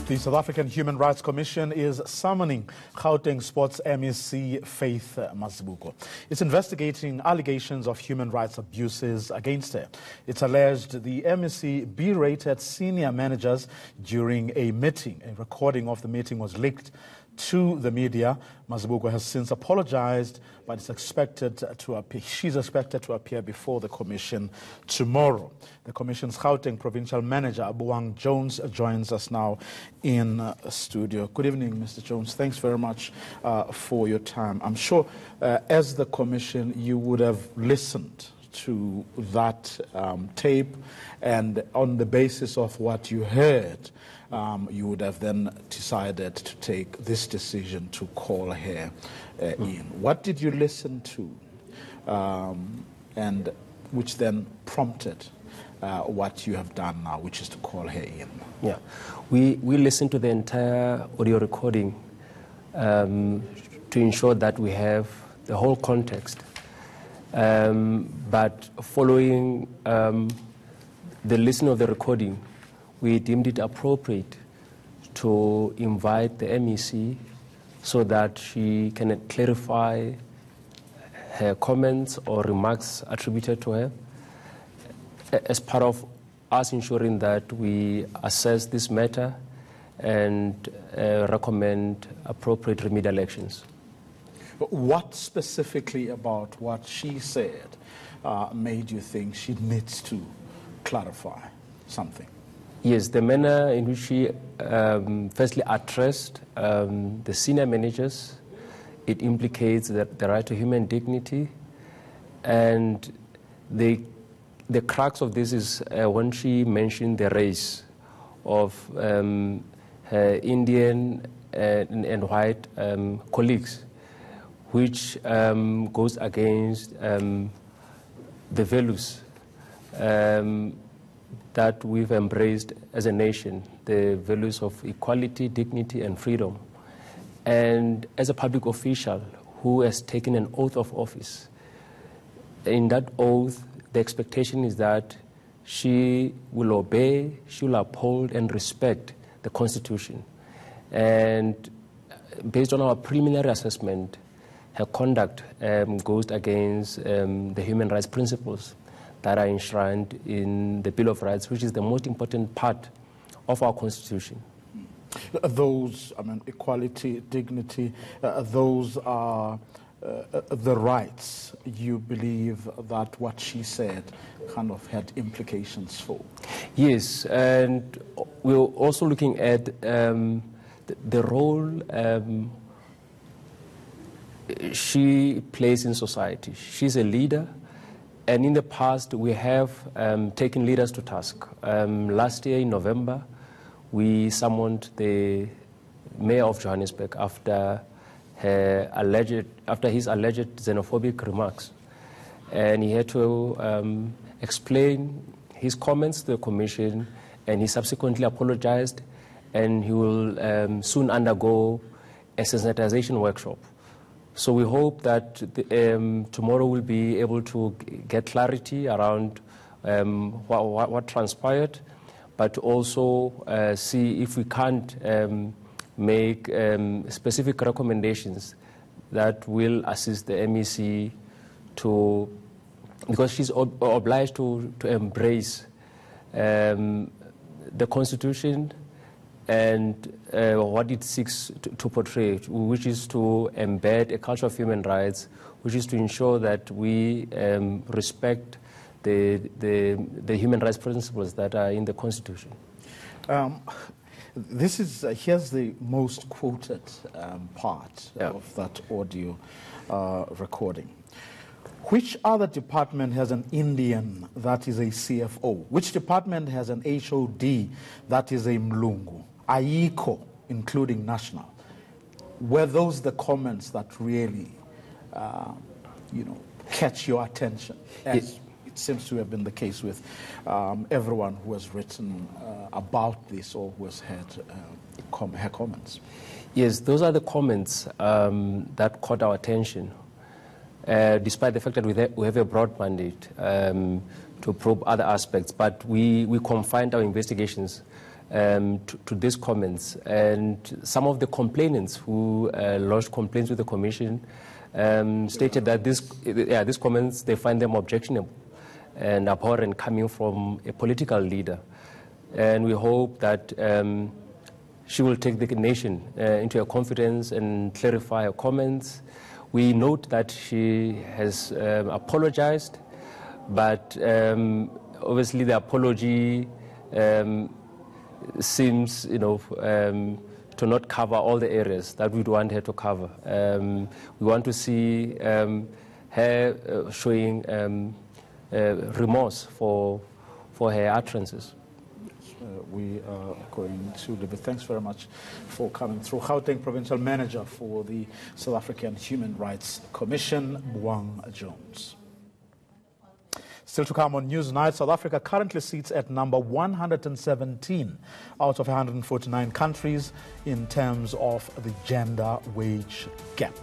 The South African Human Rights Commission is summoning Gauteng Sports MEC Faith Mazibuko. It's investigating allegations of human rights abuses against her. It's alleged the MEC berated senior managers during a meeting. A recording of the meeting was leaked to the media. Mazibuko has since apologized, but she's expected to appear before the commission tomorrow. The commission's Gauteng provincial manager, Abuang Jones, joins us now in studio. Good evening, Mr. Jones. Thanks very much for your time. I'm sure as the commission, you would have listened to that tape, and on the basis of what you heard, you would have then decided to take this decision to call her in. What did you listen to, and which then prompted what you have done now, which is to call her in? Yeah, we listened to the entire audio recording to ensure that we have the whole context. But following the listening of the recording, we deemed it appropriate to invite the MEC so that she can clarify her comments or remarks attributed to her, as part of us ensuring that we assess this matter and recommend appropriate remedial actions. What specifically about what she said made you think she needs to clarify something? Yes, the manner in which she firstly addressed the senior managers, it implicates the right to human dignity, and the crux of this is when she mentioned the race of her Indian and white colleagues, which goes against the values that we've embraced as a nation, the values of equality, dignity, and freedom. And as a public official who has taken an oath of office, in that oath, the expectation is that she will obey, she will uphold and respect the Constitution. And based on our preliminary assessment, her conduct goes against the human rights principles that are enshrined in the Bill of Rights, which is the most important part of our Constitution. Those, I mean, equality, dignity, those are the rights you believe that what she said kind of had implications for? Yes, and we're also looking at the role she plays in society. She's a leader, and in the past we have taken leaders to task. Last year in November, we summoned the mayor of Johannesburg after his alleged xenophobic remarks, and he had to explain his comments to the commission, and he subsequently apologized, and he will soon undergo a sensitization workshop. So we hope that tomorrow we'll be able to get clarity around what transpired, but also see if we can't make specific recommendations that will assist the MEC to, because she's obliged to embrace the Constitution and what it seeks to portray, which is to embed a culture of human rights, which is to ensure that we respect the human rights principles that are in the Constitution. Here's the most quoted part of that audio recording. Which other department has an Indian that is a CFO? Which department has an HOD that is a Mlungu? Ayiko, including national. Were those the comments that really, catch your attention, as it seems to have been the case with everyone who has written about this or who has had her comments? Yes, those are the comments that caught our attention, despite the fact that we have a broad mandate probe other aspects, but we confined our investigations to these comments. And some of the complainants who lodged complaints with the Commission stated that these comments, they find them objectionable and abhorrent coming from a political leader. And we hope that she will take the nation into her confidence and clarify her comments. We note that she has apologized, but obviously the apology seems, to not cover all the areas that we'd want her to cover. We want to see her showing remorse for her utterances. We are going to leave it. Thanks very much for coming through. Gauteng Provincial Manager for the South African Human Rights Commission, Buang Jones. Still to come on Newsnight, South Africa currently sits at number 117 out of 149 countries in terms of the gender wage gap.